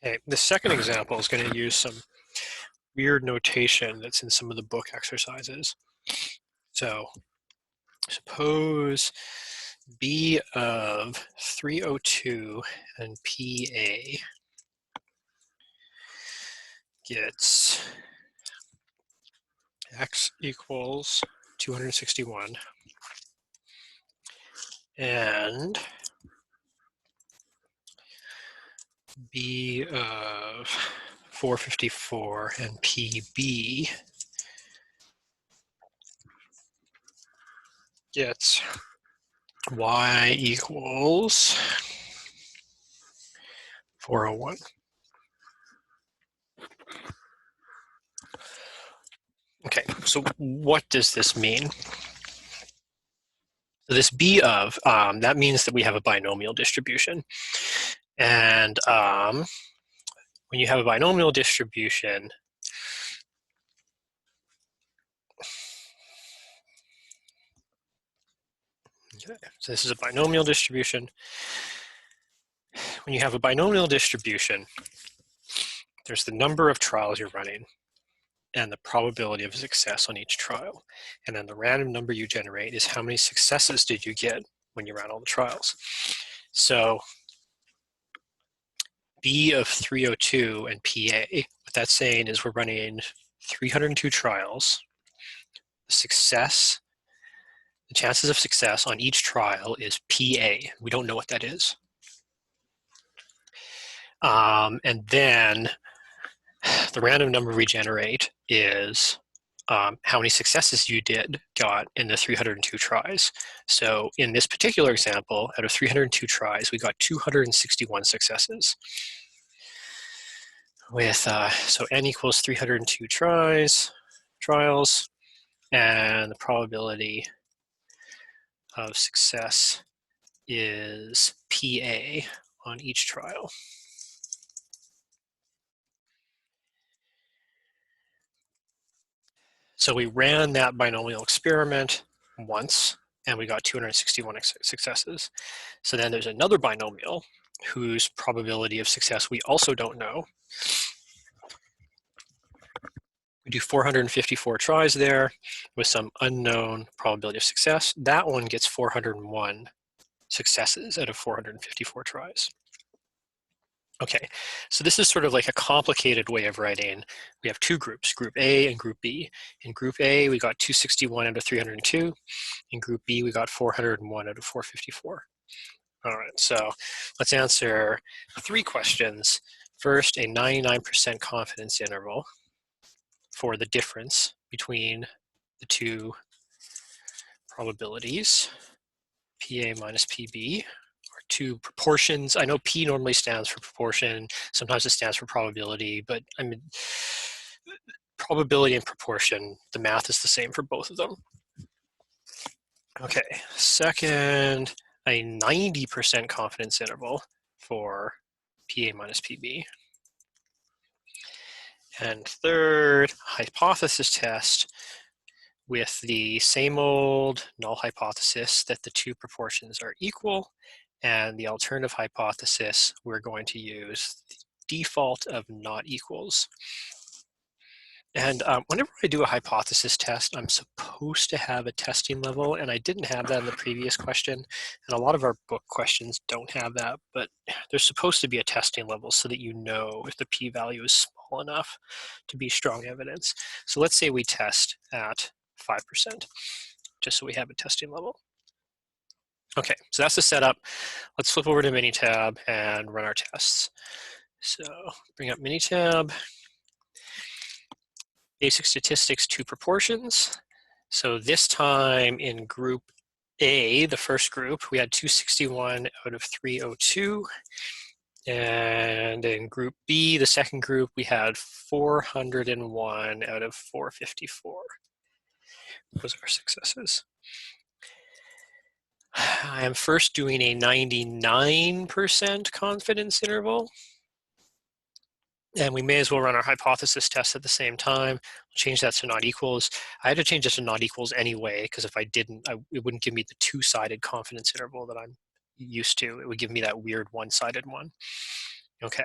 Okay, the second example is going to use some weird notation that's in some of the book exercises. So suppose B of 302 and PA gets x equals 261 and B of 454 and PB gets y equals 401. Okay, so what does this mean? So this B of, that means that we have a binomial distribution. And when you have a binomial distribution, okay, so this is a binomial distribution. When you have a binomial distribution, there's the number of trials you're running and the probability of success on each trial. And then the random number you generate is how many successes did you get when you ran all the trials. So B of 302 and PA, what that's saying is we're running 302 trials. The chances of success on each trial is PA. We don't know what that is. And then the random number we generate is how many successes you got in the 302 tries. So in this particular example, out of 302 tries, we got 261 successes. With so n equals 302 trials, and the probability of success is PA on each trial. So we ran that binomial experiment once, and we got 261 successes. So then there's another binomial whose probability of success we also don't know. We do 454 tries there with some unknown probability of success. That one gets 401 successes out of 454 tries. Okay, so this is sort of like a complicated way of writing. We have two groups, Group A and Group B. In Group A, we got 261 out of 302. In Group B, we got 401 out of 454. All right, so let's answer 3 questions. First, a 99% confidence interval for the difference between the two probabilities, PA minus PB, or two proportions. I know P normally stands for proportion. Sometimes it stands for probability, but I mean, probability and proportion, the math is the same for both of them. Okay, second, a 90% confidence interval for PA minus PB. And third, hypothesis test with the same old null hypothesis that the two proportions are equal, and the alternative hypothesis, we're going to use the default of not equals. And whenever I do a hypothesis test, I'm supposed to have a testing level, and I didn't have that in the previous question. And a lot of our book questions don't have that, but there's supposed to be a testing level so that you know if the p-value is small enough to be strong evidence. So let's say we test at 5%, just so we have a testing level. Okay, so that's the setup. Let's flip over to Minitab and run our tests. So bring up Minitab. Basic statistics, two proportions. So this time in Group A, the first group, we had 261 out of 302. And in Group B, the second group, we had 401 out of 454. Those are our successes. I am first doing a 99% confidence interval. And we may as well run our hypothesis test at the same time. We'll change that to not equals. I had to change it to not equals anyway, because if I didn't, it wouldn't give me the two-sided confidence interval that I'm used to. It would give me that weird one-sided one. Okay,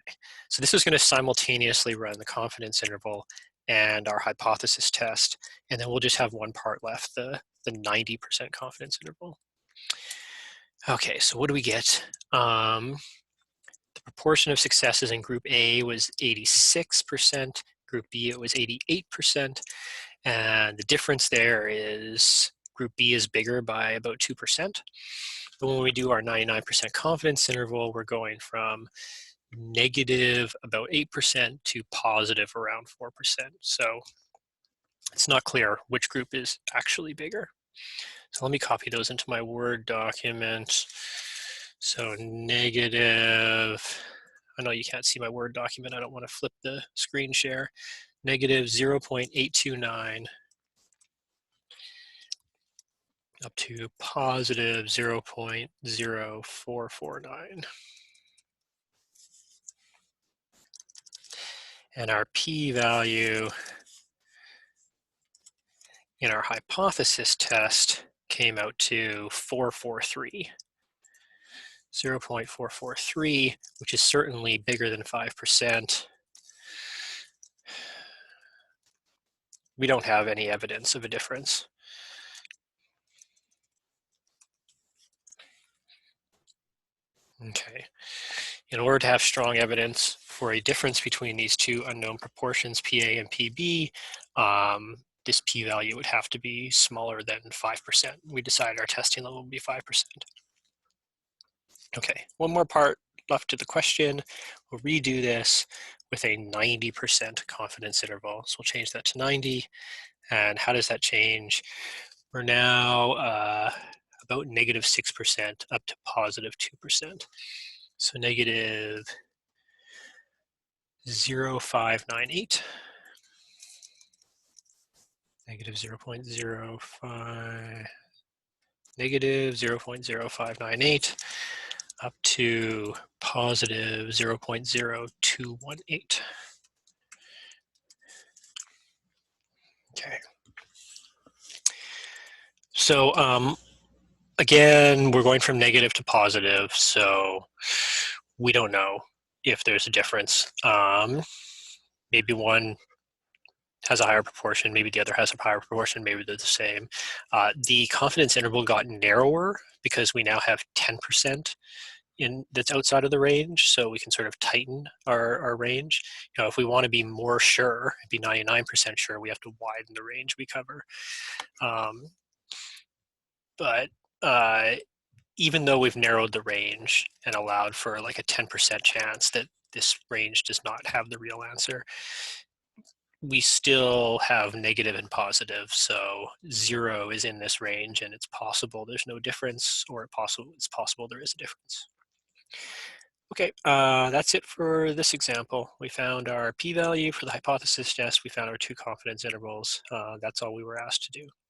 so this is going to simultaneously run the confidence interval and our hypothesis test, and then we'll just have one part left, the 90% confidence interval. Okay, so what do we get? The proportion of successes in group A was 86%, group B it was 88%, and the difference there is group B is bigger by about 2%. But when we do our 99% confidence interval, we're going from negative about 8% to positive around 4%. So it's not clear which group is actually bigger. So let me copy those into my Word document. So negative, I know you can't see my Word document. I don't want to flip the screen share. Negative 0.829 up to positive 0.0449. And our p-value in our hypothesis test came out to 443. 0.443, which is certainly bigger than 5%. We don't have any evidence of a difference. Okay. In order to have strong evidence for a difference between these two unknown proportions, PA and PB, this p-value would have to be smaller than 5%. We decided our testing level would be 5%. Okay, one more part left to the question. We'll redo this with a 90% confidence interval. So we'll change that to 90. And how does that change? We're now about negative 6% up to positive 2%. So negative 0.0598, negative 0.05, negative 0.0598 up to positive 0.0218. Okay. So again, we're going from negative to positive, so we don't know if there's a difference. Maybe one has a higher proportion, maybe the other has a higher proportion, maybe they're the same. The confidence interval got narrower because we now have 10% that's outside of the range, so we can sort of tighten our range. If we want to be more sure, be 99% sure, we have to widen the range we cover. But even though we've narrowed the range and allowed for like a 10% chance that this range does not have the real answer, we still have negative and positive. So 0 is in this range, and it's possible there's no difference, or it's possible there is a difference. Okay, that's it for this example. We found our p-value for the hypothesis test. We found our two confidence intervals. That's all we were asked to do.